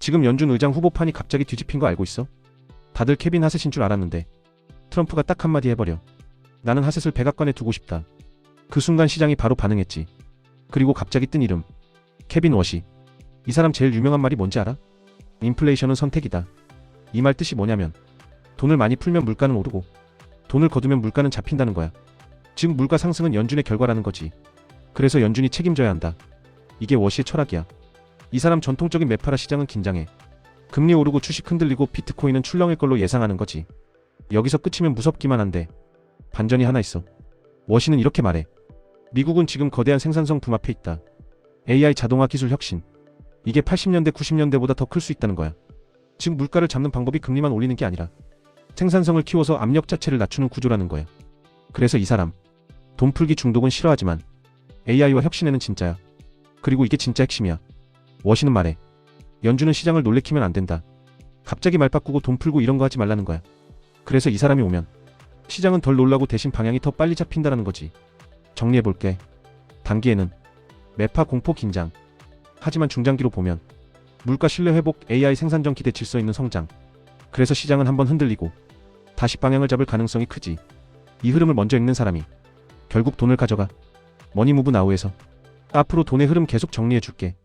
지금 연준 의장 후보판이 갑자기 뒤집힌 거 알고 있어? 다들 케빈 하셋인 줄 알았는데 트럼프가 딱 한마디 해버려. 나는 하셋을 백악관에 두고 싶다. 그 순간 시장이 바로 반응했지. 그리고 갑자기 뜬 이름. 케빈 워시. 이 사람 제일 유명한 말이 뭔지 알아? 인플레이션은 선택이다. 이 말 뜻이 뭐냐면 돈을 많이 풀면 물가는 오르고 돈을 거두면 물가는 잡힌다는 거야. 즉 물가 상승은 연준의 결과라는 거지. 그래서 연준이 책임져야 한다. 이게 워시의 철학이야. 이 사람 전통적인 매파라 시장은 긴장해. 금리 오르고 주식 흔들리고 비트코인은 출렁일 걸로 예상하는 거지. 여기서 끝이면 무섭기만 한데 반전이 하나 있어. 워시는 이렇게 말해. 미국은 지금 거대한 생산성 붐 앞에 있다. AI 자동화 기술 혁신. 이게 80년대 90년대보다 더 클 수 있다는 거야. 즉 물가를 잡는 방법이 금리만 올리는 게 아니라 생산성을 키워서 압력 자체를 낮추는 구조라는 거야. 그래서 이 사람 돈 풀기 중독은 싫어하지만 AI와 혁신에는 진짜야. 그리고 이게 진짜 핵심이야. 워시는 말해. 연준은 시장을 놀래키면 안 된다. 갑자기 말 바꾸고 돈 풀고 이런 거 하지 말라는 거야. 그래서 이 사람이 오면 시장은 덜 놀라고 대신 방향이 더 빨리 잡힌다라는 거지. 정리해볼게. 단기에는 매파 공포 긴장. 하지만 중장기로 보면 물가 신뢰 회복, AI 생산성 기대 질서 있는 성장. 그래서 시장은 한번 흔들리고 다시 방향을 잡을 가능성이 크지. 이 흐름을 먼저 읽는 사람이 결국 돈을 가져가. 머니무브 나우에서 앞으로 돈의 흐름 계속 정리해줄게.